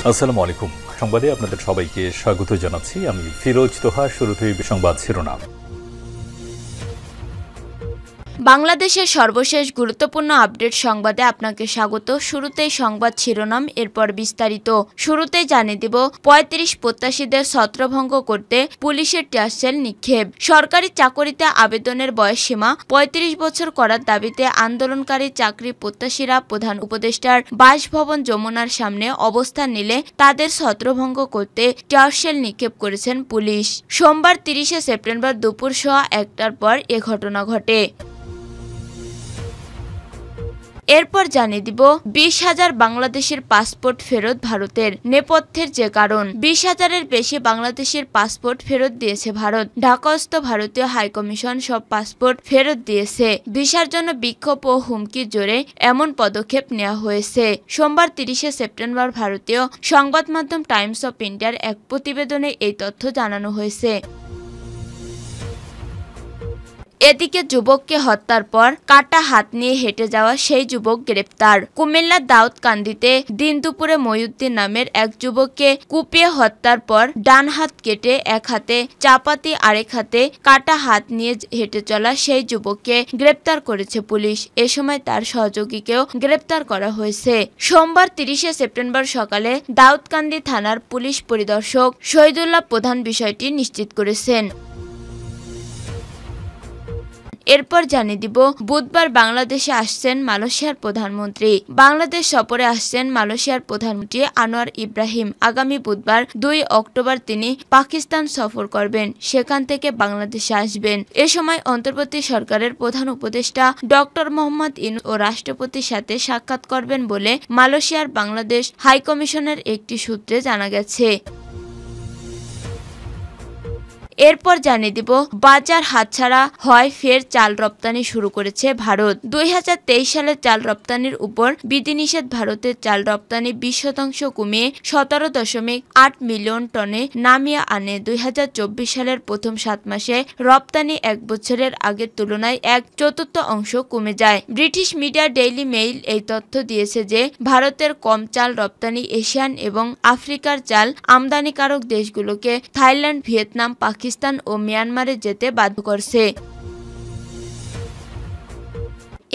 আসসালামু আলাইকুম। সংবাদে আপনাদের সবাইকে স্বাগত জানাচ্ছি। আমি ফিরোজ তোহা। শুরুতেই সংবাদ শিরোনাম। বাংলাদেশের সর্বশেষ গুরুত্বপূর্ণ আপডেট সংবাদে আপনাকে স্বাগত। শুরুতেই সংবাদ শিরোনাম, এরপর বিস্তারিত। শুরুতেই জানিয়ে দিব, ৩৫ প্রত্যাশীদের ছত্রভঙ্গ করতে পুলিশের টিয়ারশেল নিক্ষেপ। সরকারি চাকরিতে আবেদনের বয়সসীমা ৩৫ বছর করার দাবিতে আন্দোলনকারী চাকরি প্রত্যাশীরা প্রধান উপদেষ্টার বাসভবন যমুনার সামনে অবস্থান নিলে তাদের ছত্রভঙ্গ করতে টিয়ারশেল নিক্ষেপ করেছেন পুলিশ। সোমবার ৩০ সেপ্টেম্বর দুপুর ১টার পর এ ঘটনা ঘটে। এরপর জানিয়ে দিব, ২০,০০০ বাংলাদেশের পাসপোর্ট ফেরত ভারতের। নেপথ্যের যে কারণ, ২০,০০০-এর বেশি বাংলাদেশের পাসপোর্ট ফেরত দিয়েছে ভারত। ঢাকাস্থ ভারতীয় হাইকমিশন সব পাসপোর্ট ফেরত দিয়েছে। ভিসার জন্য বিক্ষোভ ও হুমকির জোরে এমন পদক্ষেপ নেওয়া হয়েছে। সোমবার ৩০ সেপ্টেম্বর ভারতীয় সংবাদ মাধ্যম টাইমস অফ ইন্ডিয়ার এক প্রতিবেদনে এই তথ্য জানানো হয়েছে। এদিকে যুবককে হত্যার পর কাটা হাত নিয়ে হেঁটে যাওয়া সেই যুবক গ্রেপ্তার। কুমিল্লার দাউদকান্দিতে দিন দুপুরে মহিউদ্দিন নামের এক যুবককে কুপিয়ে হত্যার পর ডান হাত কেটে এক হাতে চাপাতি আরেক হাতে কাটা হাত নিয়ে হেঁটে চলা সেই যুবককে গ্রেপ্তার করেছে পুলিশ। এ সময় তার সহযোগীকেও গ্রেপ্তার করা হয়েছে। সোমবার ৩০ সেপ্টেম্বর সকালে দাউদকান্দি থানার পুলিশ পরিদর্শক শহীদুল্লাহ প্রধান বিষয়টি নিশ্চিত করেছেন। এরপর জানিয়ে দিব, বুধবার বাংলাদেশে আসছেন মালয়েশিয়ার প্রধানমন্ত্রী। বাংলাদেশ সফরে আসছেন মালয়েশিয়ার প্রধানমন্ত্রী আনোয়ার ইব্রাহিম। আগামী বুধবার ২ অক্টোবর তিনি পাকিস্তান সফর করবেন, সেখান থেকে বাংলাদেশে আসবেন। এ সময় অন্তর্বর্তী সরকারের প্রধান উপদেষ্টা ডক্টর মোহাম্মদ ইউনূস ও রাষ্ট্রপতির সাথে সাক্ষাৎ করবেন বলে মালয়েশিয়ার বাংলাদেশ হাইকমিশনের একটি সূত্রে জানা গেছে। এরপর জানিয়ে দিব, বাজার হাতছাড়া হয় ফের চাল রপ্তানি শুরু করেছে ভারত। ২০২৩ সালে চাল রপ্তানির উপর বিধিনিষেধ ভারতের চাল রপ্তানি ২০% কমিয়ে ১৭.৮ মিলিয়ন টনে নামিয়ে আনে। ২০২৪ সালের প্রথম ৭ মাসে রপ্তানি এক বছরের আগের তুলনায় ১/৪ কমে যায়। ব্রিটিশ মিডিয়া ডেইলি মেইল এই তথ্য দিয়েছে যে ভারতের কম চাল রপ্তানি এশিয়ান এবং আফ্রিকার চাল আমদানিকারক দেশগুলোকে থাইল্যান্ড, ভিয়েতনাম, পাকিস্তান ও মিয়ানমারে যেতে বাধ্য করছে।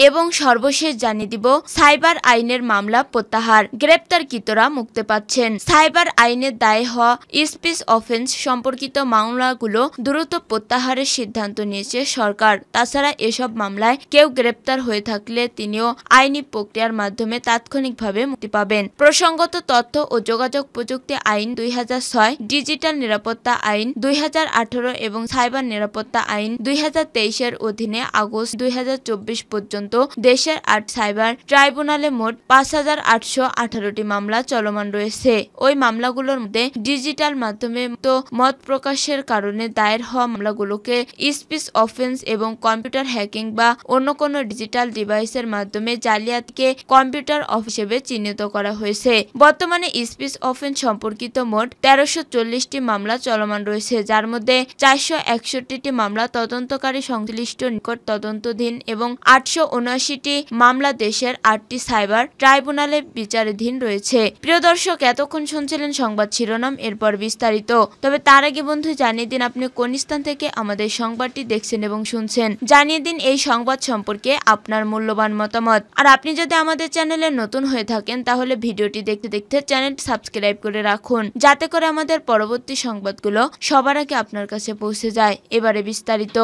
এবং সর্বশেষ জানিয়ে দিব, সাইবার আইনের মামলা প্রত্যাহার, গ্রেপ্তারকৃতরা মুক্তি পাচ্ছেন। সাইবার আইনের দায়ে হওয়া স্পিচ অফেন্স সম্পর্কিত মামলাগুলো দ্রুত প্রত্যাহারের সিদ্ধান্ত নিয়েছে সরকার। তাছাড়া এসব মামলায় কেউ গ্রেপ্তার হয়ে থাকলে তিনিও আইনি প্রক্রিয়ার মাধ্যমে তাৎক্ষণিকভাবে মুক্তি পাবেন। প্রসঙ্গত, তথ্য ও যোগাযোগ প্রযুক্তি আইন ২০০৬, ডিজিটাল নিরাপত্তা আইন ২০১৮ এবং সাইবার নিরাপত্তা আইন ২০২৩-এর অধীনে আগস্ট ২০২৪ পর্যন্ত দেশের ৮ সাইবার ট্রাইব্যুনালে মোট ৫,৮১৮টি মামলা চলমান রয়েছে। ওই মামলাগুলোর মধ্যে ডিজিটাল মাধ্যমে মত প্রকাশের কারণে দায়ের হওয়া মামলাগুলোকে স্পিচ অফেন্স এবং কম্পিউটার হ্যাকিং বা অন্য কোনো ডিজিটাল ডিভাইসের মাধ্যমে জালিয়াতিকে কম্পিউটার হিসেবে চিহ্নিত করা হয়েছে। বর্তমানে স্পিচ অফেন্স সম্পর্কিত মোট ১৩৪০টি মামলা চলমান রয়েছে, যার মধ্যে ৪৬১টি মামলা তদন্তকারী সংশ্লিষ্ট নিকট তদন্তাধীন এবং ৮৭৯টি মামলা দেশের ৮টি সাইবার ট্রাইব্যুনালে বিচারাধীন রয়েছে। প্রিয় দর্শক, এতক্ষণ শুনছিলেন সংবাদ শিরোনাম, এরপর বিস্তারিত। তবে তার আগে বন্ধু জানিয়ে দিন আপনি কোন স্থান থেকে আমাদের সংবাদটি দেখছেন এবং শুনছেন। জানিয়ে দিন এই সংবাদ সম্পর্কে আপনার মূল্যবান মতামত। আর আপনি যদি আমাদের চ্যানেলে নতুন হয়ে থাকেন তাহলে ভিডিওটি দেখতে দেখতে চ্যানেল সাবস্ক্রাইব করে রাখুন, যাতে করে আমাদের পরবর্তী সংবাদগুলো সবার আগে আপনার কাছে পৌঁছে যায়। এবারে বিস্তারিত।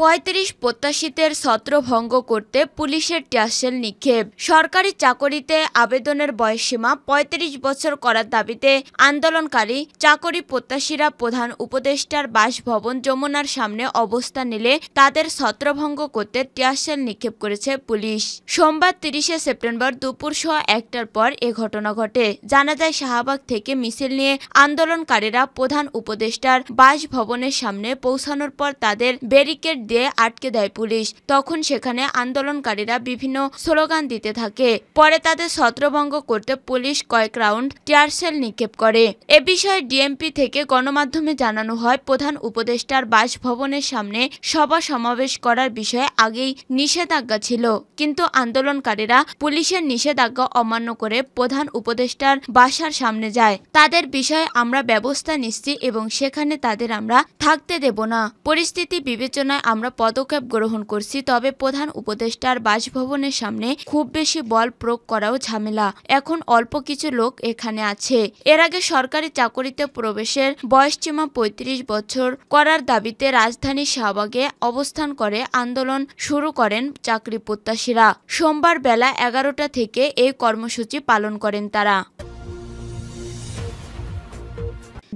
৩৫ প্রত্যাশীদের ছত্রভঙ্গ করতে পুলিশের টিয়ারশেল নিক্ষেপ। সরকারি চাকরিতে আবেদনের বয়সসীমা ৩৫ বছর করার দাবিতে আন্দোলনকারী চাকরি প্রত্যাশীরা প্রধান উপদেষ্টার বাসভবন যমুনার সামনে অবস্থান নিলে তাদের ছত্রভঙ্গ করতে টিয়ারশেল নিক্ষেপ করেছে পুলিশ। সোমবার ৩০ সেপ্টেম্বর দুপুর ১টার পর এ ঘটনা ঘটে। জানা যায়, শাহবাগ থেকে মিছিল নিয়ে আন্দোলনকারীরা প্রধান উপদেষ্টার বাসভবনের সামনে পৌঁছানোর পর তাদের ব্যারিকেড দিয়ে আটকে দেয় পুলিশ। তখন সেখানে আন্দোলনকারীরা বিভিন্ন স্লোগান দিতে থাকে। পরে তাদের ছত্রভঙ্গ করতে পুলিশ কয়েক রাউন্ড টিয়ারশেল নিক্ষেপ করে। এ বিষয়ে ডিএমপি থেকে গণমাধ্যমে জানানো হয়, প্রধান উপদেষ্টার বাসভবনের সামনে সভা সমাবেশ করার বিষয়ে আগেই নিষেধাজ্ঞা ছিল, কিন্তু আন্দোলনকারীরা পুলিশের নিষেধাজ্ঞা অমান্য করে প্রধান উপদেষ্টার বাসার সামনে যায়। তাদের বিষয়ে আমরা ব্যবস্থা নিচ্ছি এবং সেখানে তাদের আমরা থাকতে দেব না। পরিস্থিতি বিবেচনায় আমরা পদক্ষেপ গ্রহণ করছি, তবে প্রধান উপদেষ্টার বাসভবনের সামনে খুব বেশি বল প্রয়োগ করাও ঝামেলা। এখন অল্প কিছু লোক এখানে আছে। এর আগে সরকারি চাকরিতে প্রবেশের বয়সসীমা ৩৫ বছর করার দাবিতে রাজধানীর শাহবাগে অবস্থান করে আন্দোলন শুরু করেন চাকরি প্রত্যাশীরা। সোমবার বেলা ১১টা থেকে এই কর্মসূচি পালন করেন তারা।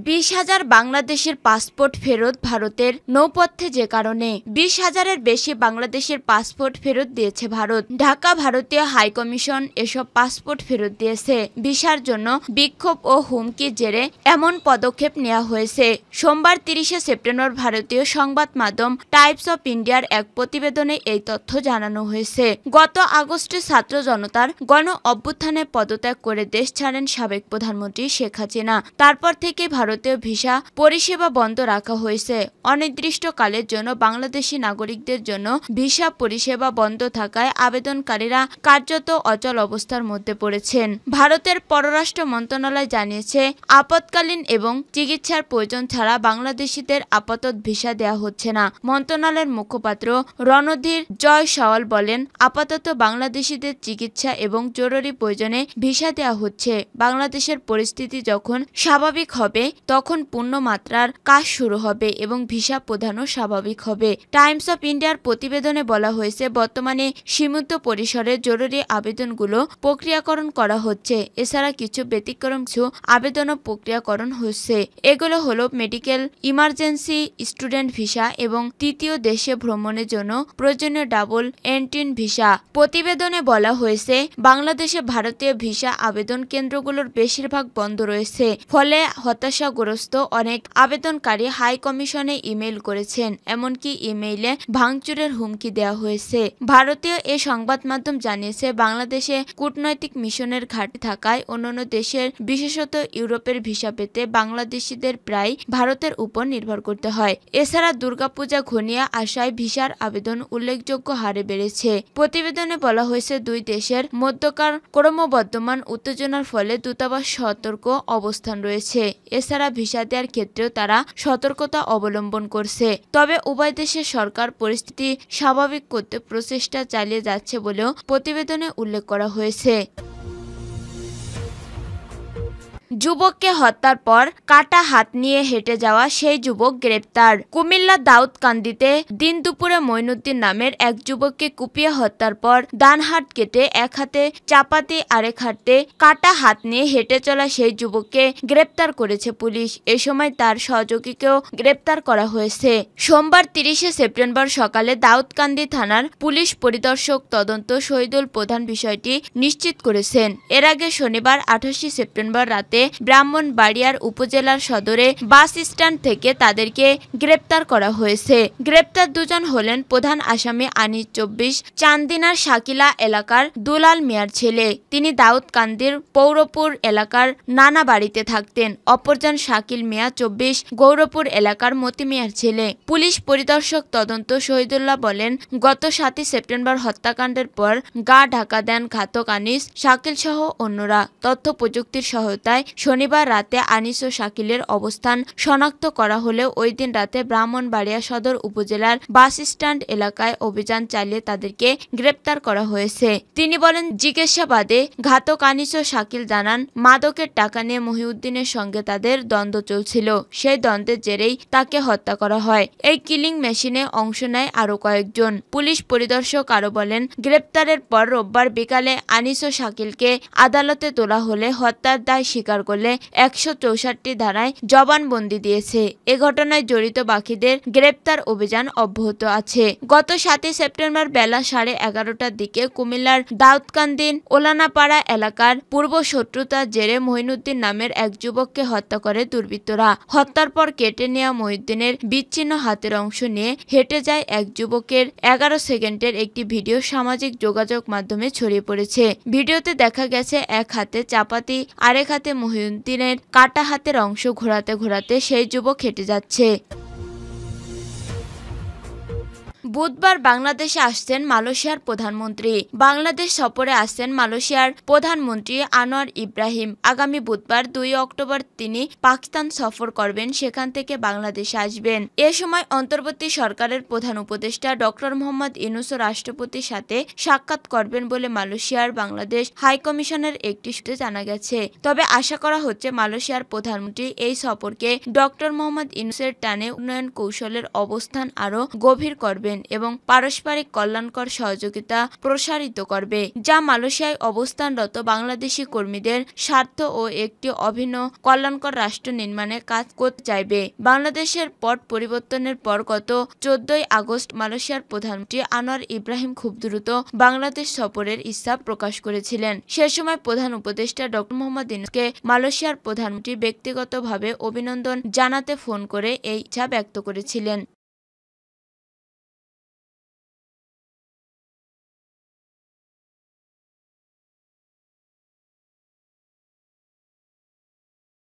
২০,০০০ বাংলাদেশের পাসপোর্ট ফেরত ভারতের নৌপথ্যে, যে কারণে ২০,০০০-এর বেশি বাংলাদেশের পাসপোর্ট ফেরত দিয়েছে ভারত। ঢাকা ভারতীয় হাইকমিশন এসব পাসপোর্ট ফেরত দিয়েছে। ভিসার জন্য বিক্ষোভ ও হুমকির জেরে এমন পদক্ষেপ নেওয়া হয়েছে। সোমবার ৩০শে সেপ্টেম্বর ভারতীয় সংবাদ মাধ্যম টাইমস অফ ইন্ডিয়ার এক প্রতিবেদনে এই তথ্য জানানো হয়েছে। গত আগস্টে ছাত্র জনতার গণ অভ্যুত্থানে পদত্যাগ করে দেশ ছাড়েন সাবেক প্রধানমন্ত্রী শেখ হাসিনা। তারপর থেকে ভারতীয় ভিসা পরিষেবা বন্ধ রাখা হয়েছে। অনির্দিষ্টকালের জন্য বাংলাদেশি নাগরিকদের জন্য ভিসা পরিষেবা বন্ধ থাকায় আবেদনকারীরা কার্যত অচল অবস্থার মধ্যে পড়েছেন। ভারতের পররাষ্ট্র মন্ত্রণালয় জানিয়েছে, আপৎকালীন এবং চিকিৎসার প্রয়োজন ছাড়া বাংলাদেশিদের আপাতত ভিসা দেওয়া হচ্ছে না। মন্ত্রণালয়ের মুখপাত্র রণধীর জয়সওয়াল বলেন, আপাতত বাংলাদেশিদের চিকিৎসা এবং জরুরি প্রয়োজনে ভিসা দেওয়া হচ্ছে। বাংলাদেশের পরিস্থিতি যখন স্বাভাবিক হবে তখন পূর্ণমাত্রার কাজ শুরু হবে এবং ভিসা প্রদানও স্বাভাবিক হবে। টাইমস অফ ইন্ডিয়ার প্রতিবেদনে বলা হয়েছে, বর্তমানে সীমিত পরিসরে জরুরি আবেদনগুলো প্রক্রিয়াকরণ করা হচ্ছে। এছাড়া কিছু ব্যতিক্রম কিছু আবেদনও প্রক্রিয়াকরণ হচ্ছে। এগুলো হলো মেডিকেল ইমার্জেন্সি, স্টুডেন্ট ভিসা এবং তৃতীয় দেশে ভ্রমণের জন্য প্রয়োজনীয় ডাবল এন্ট্রি ভিসা। প্রতিবেদনে বলা হয়েছে, বাংলাদেশে ভারতীয় ভিসা আবেদন কেন্দ্রগুলোর বেশিরভাগ বন্ধ রয়েছে। ফলে হতাশাগ্রস্ত অনেক আবেদনকারী হাই কমিশনে ইমেইল করেছেন। এমনকি ইমেইলে ভাঙচুরের হুমকি দেওয়া হয়েছে। ভারতীয় এ সংবাদ মাধ্যম জানিয়েছে, বাংলাদেশে কূটনৈতিক মিশনের ঘাটতি থাকায় অন্যান্য দেশের বিশেষত ইউরোপের ভিসা পেতে বাংলাদেশিদের প্রায় ভারতের উপর নির্ভর করতে হয়। এছাড়া দুর্গাপূজা ঘনিয়ে আসায় ভিসার আবেদন উল্লেখযোগ্য হারে বেড়েছে। প্রতিবেদনে বলা হয়েছে, দুই দেশের মধ্যকার ক্রমবর্ধমান উত্তেজনার ফলে দূতাবাস সতর্ক অবস্থান রয়েছে। এছাড়া ভিসা দেওয়ার ক্ষেত্রেও তারা সতর্কতা অবলম্বন করছে। তবে উভয় দেশের সরকার পরিস্থিতি স্বাভাবিক করতে প্রচেষ্টা চালিয়ে যাচ্ছে বলেও প্রতিবেদনে উল্লেখ করা হয়েছে। যুবককে হত্যার পর কাটা হাত নিয়ে হেঁটে যাওয়া সেই যুবক গ্রেপ্তার। কুমিল্লার দাউদকান্দিতে দিন দুপুরে মঈনুদ্দিন নামের এক যুবককে কুপিয়ে হত্যার পর ডান হাত কেটে এক হাতে চাপাতি আরেক হাতে কাটা হাত নিয়ে হেঁটে চলা সেই যুবককে গ্রেপ্তার করেছে পুলিশ। এ সময় তার সহযোগীকেও গ্রেপ্তার করা হয়েছে। সোমবার ৩০শে সেপ্টেম্বর সকালে দাউদকান্দি থানার পুলিশ পরিদর্শক তদন্ত শহীদুল প্রধান বিষয়টি নিশ্চিত করেছেন। এর আগে শনিবার ২৮শে সেপ্টেম্বর রাতে ব্রাহ্মণবাড়িয়ার উপজেলার সদরে বাস স্ট্যান্ড থেকে তাদেরকে গ্রেপ্তার করা হয়েছে। গ্রেপ্তার দুজন হলেন প্রধান আসামি আনিস ২৪, চান্দিনার শাকিলা এলাকার দুলাল মিয়ার ছেলে। তিনি দাউদকান্দির পৌরপুর এলাকার নানা বাড়িতে থাকতেন। অপরজন শাকিল মিয়া ২৪, গৌরপুর এলাকার মতি মিয়ার ছেলে। পুলিশ পরিদর্শক তদন্ত শহীদুল্লাহ বলেন, গত ৭ই সেপ্টেম্বর হত্যাকাণ্ডের পর গা ঢাকা দেন ঘাতক আনিস, শাকিল সহ অন্যরা। তথ্য প্রযুক্তির সহায়তায় শনিবার রাতে আনিস ও শাকিলের অবস্থান শনাক্ত করা হলেও ওই দিন রাতে ব্রাহ্মণবাড়িয়া সদর উপজেলার বাস স্ট্যান্ড এলাকায় অভিযান চালিয়ে তাদেরকে গ্রেপ্তার করা হয়েছে। তিনি বলেন, জিজ্ঞাসাবাদে ঘাতক আনিস ও শাকিল জানান, মাদকের টাকা নিয়ে মহিউদ্দিনের সঙ্গে তাদের দ্বন্দ্ব চলছিল। সেই দ্বন্দ্বের জেরেই তাকে হত্যা করা হয়। এই কিলিং মেশিনে অংশ নেয় আরো কয়েকজন। পুলিশ পরিদর্শক আরো বলেন, গ্রেপ্তারের পর রোববার বিকালে আনিস ও শাকিলকে আদালতে তোলা হলে হত্যার দায় স্বীকার করে বলে 164 ধারায় জবানবন্দি দিয়েছে। এ ঘটনায় জড়িত বাকিদের গ্রেপ্তার অভিযান অব্যাহত আছে। গত 7 সেপ্টেম্বর বেলা 11:30টার দিকে কুমিল্লার দাউদকান্দি ওলানাপাড়া এলাকার পূর্ব শত্রুতার জেরে মঈনুদ্দিন নামের এক যুবককে হত্যা করে দুর্বৃত্তরা। হত্যার পর কেটে নেওয়া মঈনুদ্দিনের বিচ্ছিন্ন হাতের অংশ নিয়ে হেঁটে যায় এক যুবকের 11 সেকেন্ডের একটি ভিডিও সামাজিক যোগাযোগ মাধ্যমে ছড়িয়ে পড়েছে। ভিডিওতে দেখা গেছে এক হাতে চাপাতি আরেক হাতে মঈনুদ্দিনের কাটা হাতের অংশ ঘোরাতে ঘোরাতে সেই যুবক হেঁটে যাচ্ছে। বুধবার বাংলাদেশে আসছেন মালয়েশিয়ার প্রধানমন্ত্রী। বাংলাদেশ সফরে আসছেন মালয়েশিয়ার প্রধানমন্ত্রী আনোয়ার ইব্রাহিম। আগামী বুধবার 2 অক্টোবর তিনি পাকিস্তান সফর করবেন, সেখান থেকে বাংলাদেশে আসবেন। এ সময় অন্তর্বর্তী সরকারের প্রধান উপদেষ্টা ডক্টর মোহাম্মদ ইউনূস রাষ্ট্রপতির সাথে সাক্ষাৎ করবেন বলে মালয়েশিয়ার বাংলাদেশ হাইকমিশনের একটি সূত্রে জানা গেছে। তবে আশা করা হচ্ছে মালয়েশিয়ার প্রধানমন্ত্রী এই সফরকে ডক্টর মোহাম্মদ ইউনূসের টানে উন্নয়ন কৌশলের অবস্থান আরও গভীর করবেন এবং পারস্পরিক কল্যাণকর সহযোগিতা প্রসারিত করবে, যা মালয়েশিয়ায় অবস্থানরত বাংলাদেশি কর্মীদের স্বার্থ ও একটি অভিন্ন কল্যাণকর রাষ্ট্র নির্মাণে কাজ করতে চাইবে। বাংলাদেশের পট পরিবর্তনের পর গত 14 আগস্ট মালয়েশিয়ার প্রধানমন্ত্রী আনোয়ার ইব্রাহিম খুব দ্রুত বাংলাদেশ সফরের ইচ্ছা প্রকাশ করেছিলেন। সে সময় প্রধান উপদেষ্টা ডক্টর মোহাম্মদ ইউনূসকে মালয়েশিয়ার প্রধানমন্ত্রী ব্যক্তিগতভাবে অভিনন্দন জানাতে ফোন করে এই ইচ্ছা ব্যক্ত করেছিলেন।